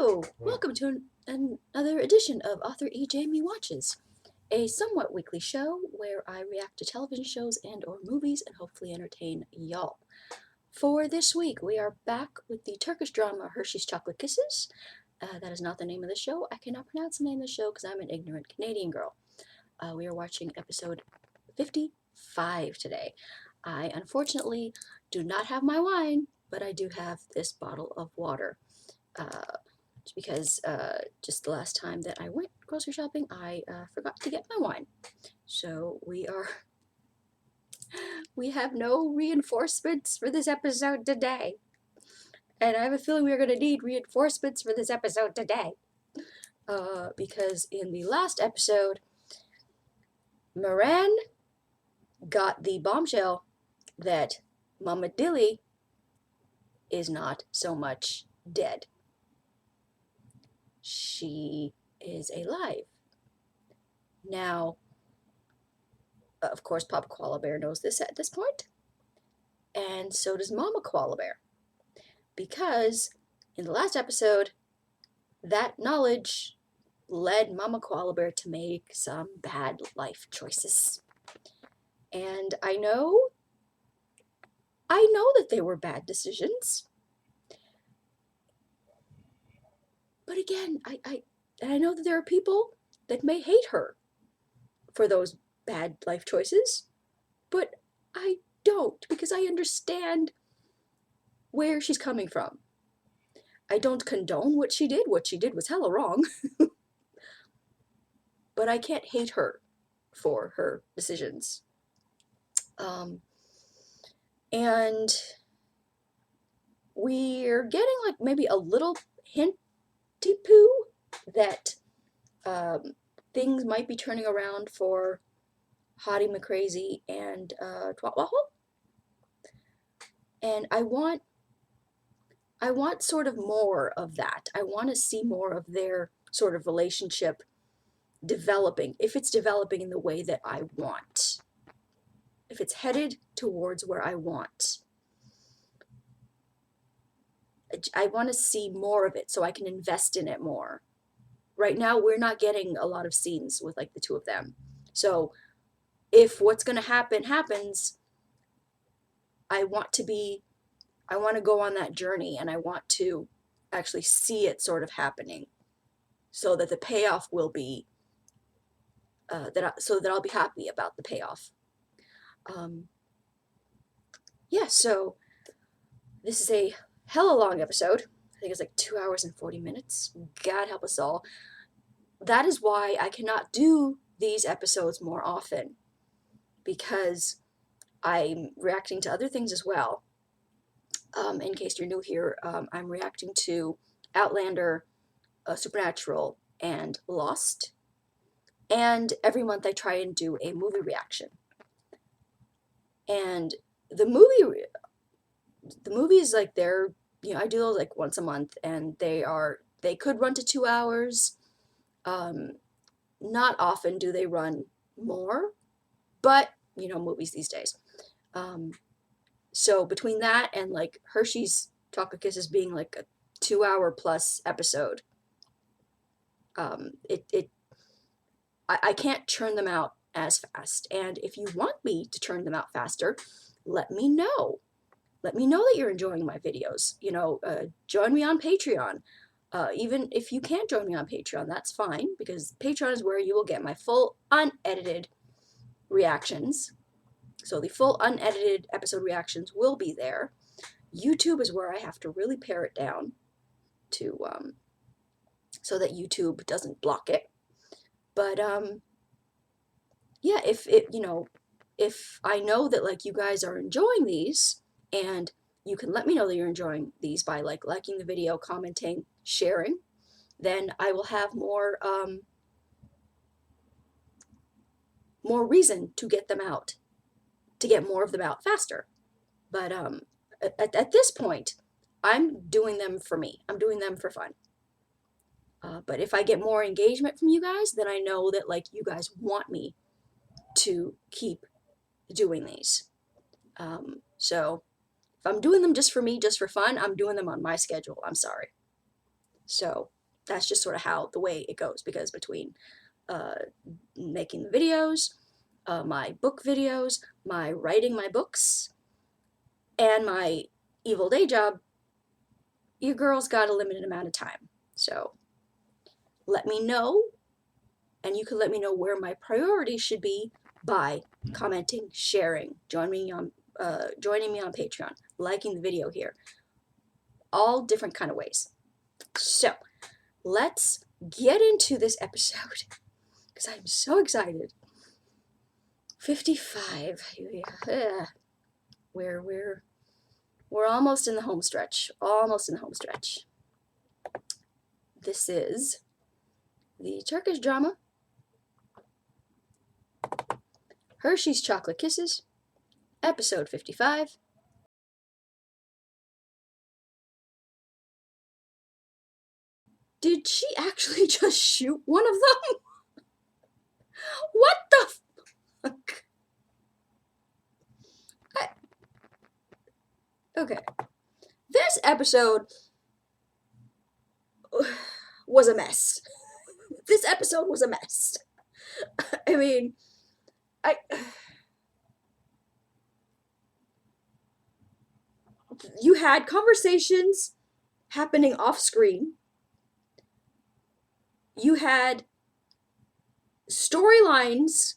Hello! Welcome to another edition of author Ejamie Watches, a somewhat weekly show where I react to television shows and or movies and hopefully entertain y'all. For this week, we are back with the Turkish drama Hershey's Chocolate Kisses. That is not the name of the show. I cannot pronounce the name of the show because I'm an ignorant Canadian girl. We are watching episode 55 today. I unfortunately do not have my wine, but I do have this bottle of water. Because just the last time that I went grocery shopping, I forgot to get my wine. So we have no reinforcements for this episode today. And I have a feeling we're going to need reinforcements for this episode today. Because in the last episode, Miran got the bombshell that Mama Dilly is not so much dead. She is alive. Now, of course, Papa Koala Bear knows this at this point, and so does Mama Koala Bear, because in the last episode, that knowledge led Mama Koala Bear to make some bad life choices. And I know that they were bad decisions, but again, I know that there are people that may hate her for those bad life choices, but I don't, because I understand where she's coming from. I don't condone what she did. What she did was hella wrong. But I can't hate her for her decisions. And we're getting like maybe a little hinty poo that things might be turning around for Hottie McCrazy and Twatwaffle. And I want sort of more of that. I want to see more of their sort of relationship developing, if it's developing in the way that I want. If it's headed towards where I want. I want to see more of it so I can invest in it more. Right now, we're not getting a lot of scenes with like the two of them. So if what's going to happen happens, I want to go on that journey, and I want to actually see it sort of happening so that the payoff will be, so that I'll be happy about the payoff. Yeah, so this is a hella long episode. I think it's like 2 hours and 40 minutes. God help us all. That is why I cannot do these episodes more often, because I'm reacting to other things as well. In case you're new here, I'm reacting to Outlander, Supernatural, and Lost. And every month I try and do a movie reaction. And the movies, like, they're, I do those like once a month, and they could run to 2 hours. Not often do they run more, but movies these days. So between that and like Hershey's Chocolate Kisses being like a 2 hour plus episode, I can't churn them out as fast. And if you want me to churn them out faster, let me know. Let me know that you're enjoying my videos. Join me on Patreon. Even if you can't join me on Patreon, that's fine, because Patreon is where you will get my full unedited reactions. So the full unedited episode reactions will be there. YouTube is where I have to really pare it down to so that YouTube doesn't block it. But yeah, if I know that like you guys are enjoying these, and you can let me know that you're enjoying these by like liking the video, commenting, sharing, then I will have more reason to get them out, to get more of them out faster. But at this point, I'm doing them for me. I'm doing them for fun. But if I get more engagement from you guys, then I know that like you guys want me to keep doing these. So if I'm doing them just for me, just for fun, I'm doing them on my schedule. I'm sorry. So that's just sort of how the way it goes, because between making the videos, my book videos, my writing my books, and my evil day job, your girl's got a limited amount of time. So let me know, and you can let me know where my priorities should be by commenting, sharing, joining me on Patreon, liking the video here, all different kind of ways. So let's get into this episode because I'm so excited. 55. Yeah. We're almost in the home stretch. Almost in the home stretch. This is the Turkish drama Hershey's Chocolate Kisses, episode 55. Did she actually just shoot one of them? What the fuck? Okay. This episode was a mess. This episode was a mess. I mean, you had conversations happening off screen. You had storylines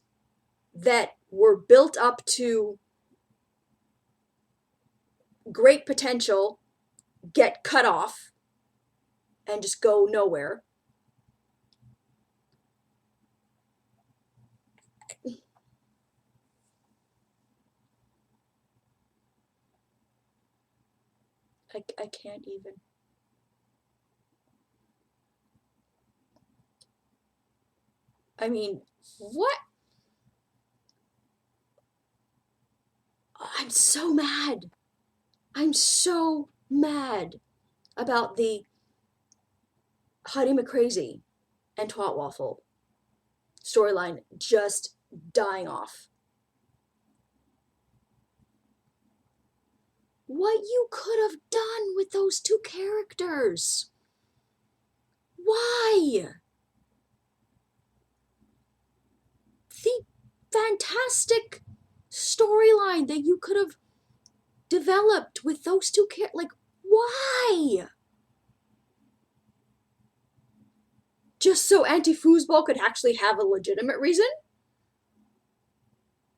that were built up to great potential get cut off and just go nowhere. I can't even. I mean, what? I'm so mad. I'm so mad about the Hottie McCrazy and Twatwaffle storyline just dying off. What you could have done with those two characters. Why? The fantastic storyline that you could have developed with those two characters. Like, why? Just so Auntie Foosball could actually have a legitimate reason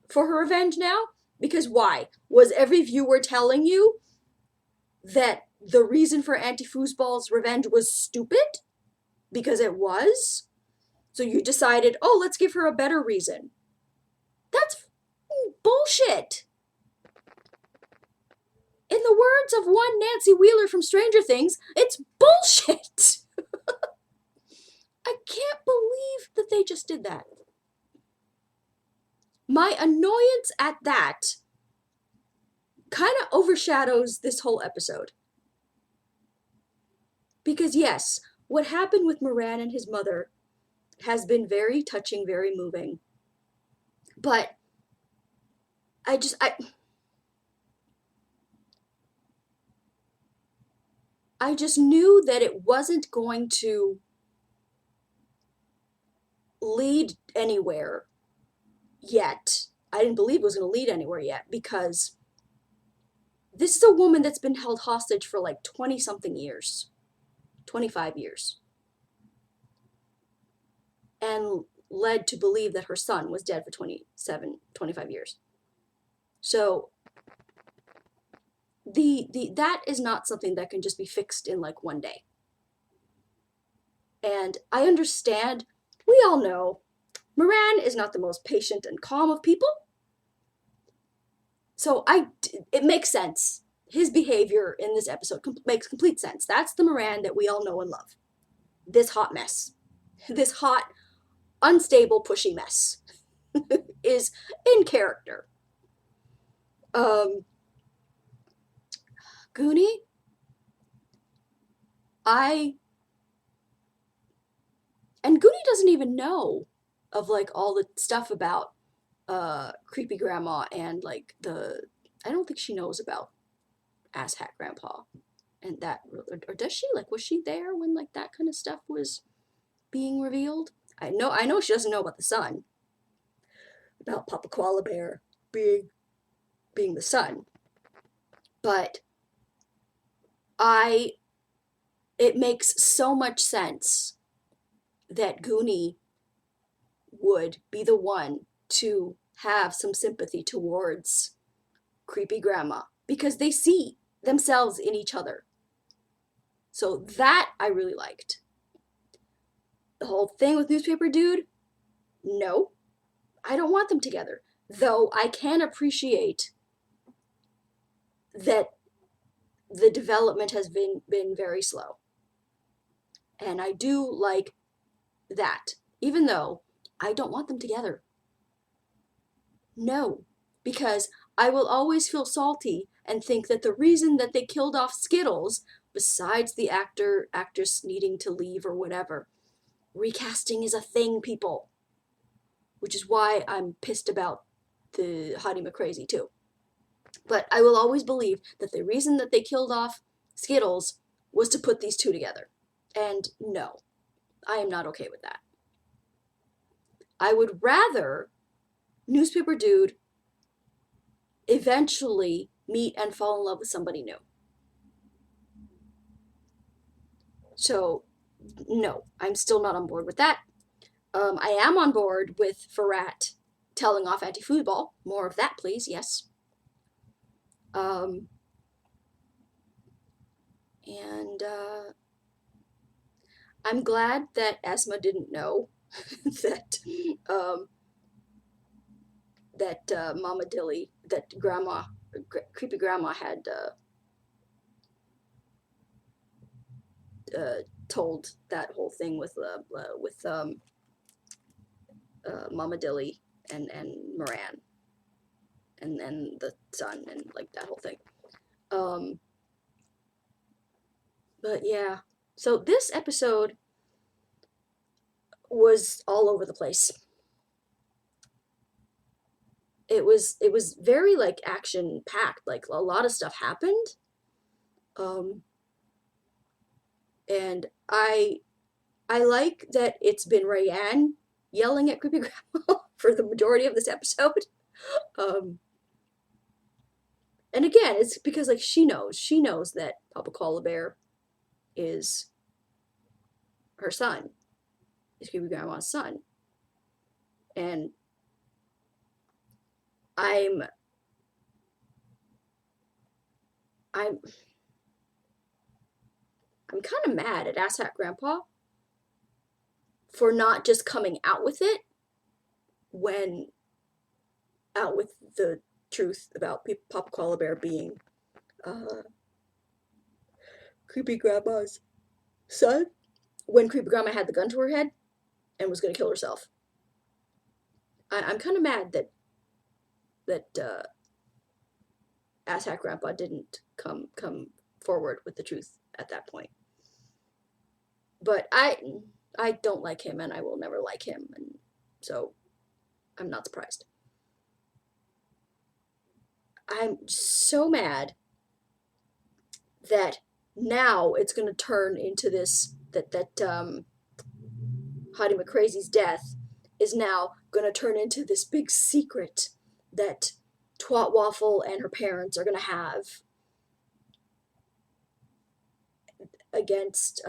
for her revenge now? Because why? Was every viewer telling you that the reason for Auntie Foosball's revenge was stupid? Because it was? So you decided, oh, let's give her a better reason. That's bullshit. In the words of one Nancy Wheeler from Stranger Things, it's bullshit. I can't believe that they just did that. My annoyance at that kind of overshadows this whole episode. Because yes, what happened with Miran and his mother has been very touching, very moving. But I just knew that it wasn't going to lead anywhere yet. I didn't believe it was going to lead anywhere yet, because this is a woman that's been held hostage for like 20-something years. 25 years. And led to believe that her son was dead for 25 years. So that is not something that can just be fixed in like one day. And I understand, we all know, Miran is not the most patient and calm of people. So it makes sense. His behavior in this episode makes complete sense. That's the Miran that we all know and love. This hot mess. This hot, unstable, pushy mess is in character. Goonie, and Goonie doesn't even know of like all the stuff about creepy grandma and like I don't think she knows about asshat grandpa. And that, or does she? Like, was she there when like that kind of stuff was being revealed? I know she doesn't know about the son, about Papa Koala Bear being the son, but I it makes so much sense that Goonie would be the one to have some sympathy towards creepy grandma because they see themselves in each other. So that I really liked. The whole thing with newspaper dude, no, I don't want them together. Though I can appreciate that the development has been very slow. And I do like that, even though I don't want them together. No, because I will always feel salty and think that the reason that they killed off Skittles, besides the actress needing to leave or whatever, recasting is a thing, people. Which is why I'm pissed about the Hottie McCrazy too. But I will always believe that the reason that they killed off Skittles was to put these two together. And no, I am not okay with that. I would rather Newspaper Dude eventually meet and fall in love with somebody new. So, no, I'm still not on board with that. I am on board with Ferrat telling off anti-foosball. More of that, please. Yes. And I'm glad that Esma didn't know that Mama Dilly, that Grandma, creepy Grandma had told that whole thing with Mama Dilly and Miran and the son and like that whole thing. But yeah, so this episode was all over the place. It was very like action packed. Like a lot of stuff happened. And I like that it's been Rayanne yelling at creepy grandma for the majority of this episode. And again, it's because like she knows that Papa Koala Bear is her son, is creepy grandma's son, and I'm I'm I'm kind of mad at Asshat Grandpa for not just coming out with it when out with the truth about Papa Koala Bear being creepy grandma's son when creepy grandma had the gun to her head and was going to kill herself. I'm kind of mad that Asshat Grandpa didn't come forward with the truth at that point. But I don't like him, and I will never like him, and so I'm not surprised. I'm so mad that now it's going to turn into this that Hottie McCrazy's death is now going to turn into this big secret that Twatwaffle and her parents are going to have against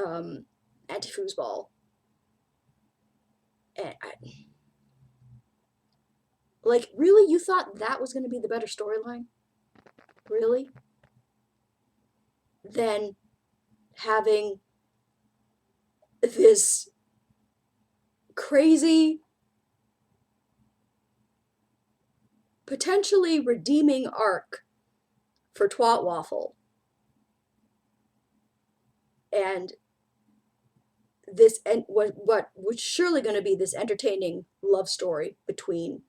anti-foosball. And like, really, you thought that was going to be the better storyline? Really? Than having this crazy, potentially redeeming arc for Twatwaffle, and this and what was surely going to be this entertaining love story between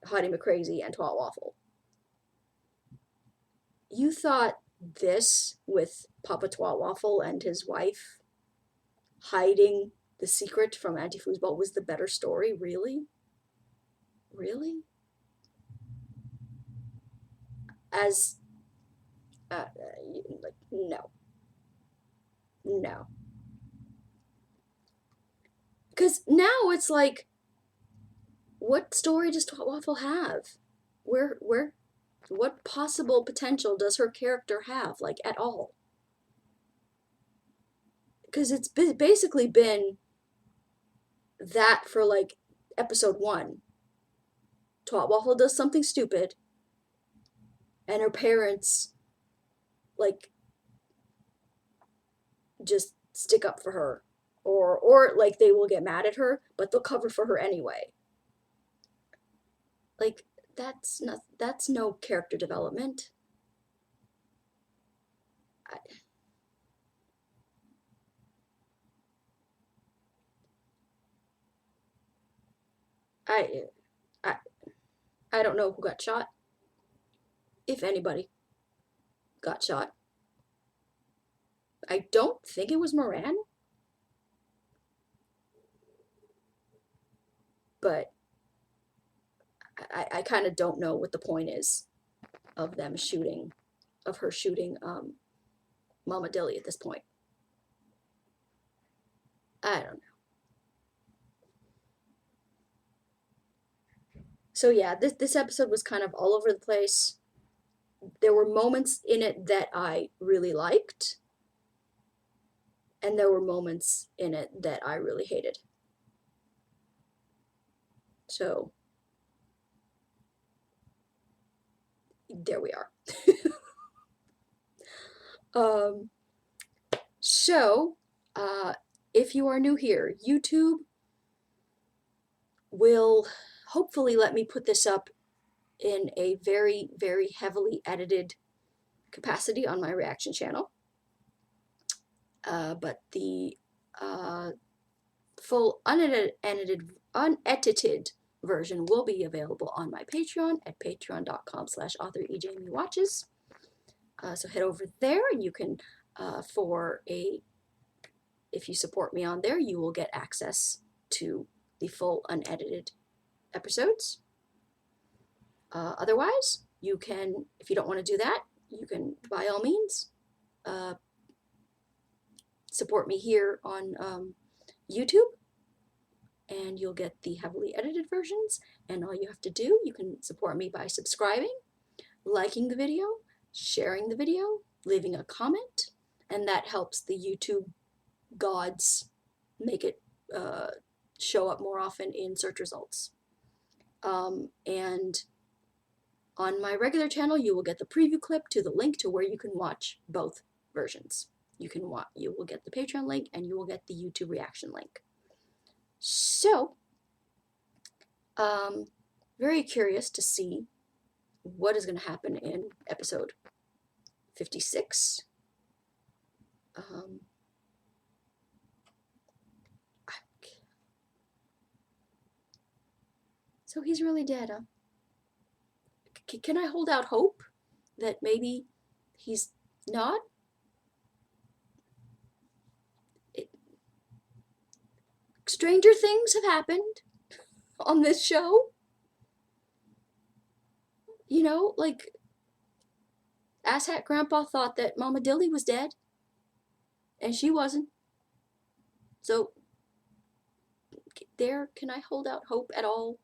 Hottie McCrazy and Twatwaffle. You thought this with Papa Twatwaffle and his wife hiding the secret from anti-foosball was the better story? Really? Really? As Like, no. No. Because now it's like, what story does Twatwaffle have? What possible potential does her character have, like, at all? Because it's basically been that for, like, episode 1. Twatwaffle does something stupid, and her parents, like, just stick up for her. Or like, they will get mad at her, but they'll cover for her anyway. Like, that's no character development. I I I don't know who got shot, if anybody got shot. I don't think it was Miran, but I kind of don't know what the point is of them shooting, of her shooting Mama Dilly at this point. I don't know. So yeah, this episode was kind of all over the place. There were moments in it that I really liked, and there were moments in it that I really hated. So there we are. um, so if you are new here, YouTube will hopefully let me put this up in a very, very heavily edited capacity on my reaction channel. But the full unedited version will be available on my Patreon at patreon.com/author Ejamie Watches. So head over there, and you can, if you support me on there, you will get access to the full unedited episodes. Otherwise, you can, if you don't want to do that, you can, by all means, support me here on YouTube, and you'll get the heavily edited versions. And all you have to do, you can support me by subscribing, liking the video, sharing the video, leaving a comment, and that helps the YouTube gods make it show up more often in search results. And on my regular channel, you will get the preview clip to the link to where you can watch both versions. You will get the Patreon link, and you will get the YouTube reaction link. So, very curious to see what is going to happen in episode 56. So he's really dead, huh? Can I hold out hope that maybe he's not? Stranger things have happened on this show. You know, like, Asshat Grandpa thought that Mama Dilly was dead, and she wasn't. So, can I hold out hope at all?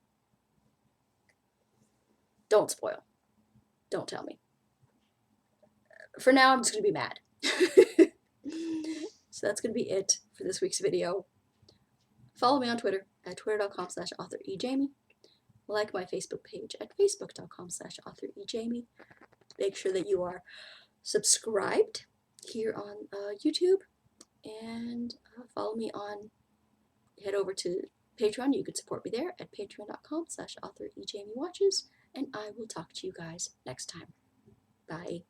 Don't spoil. Don't tell me. For now, I'm just going to be mad. So that's going to be it for this week's video. Follow me on Twitter at twitter.com/author Ejamie. Like my Facebook page at facebook.com/author Ejamie. Make sure that you are subscribed here on YouTube, and follow me on, head over to Patreon. You can support me there at patreon.com/author Ejamie Watches, and I will talk to you guys next time. Bye.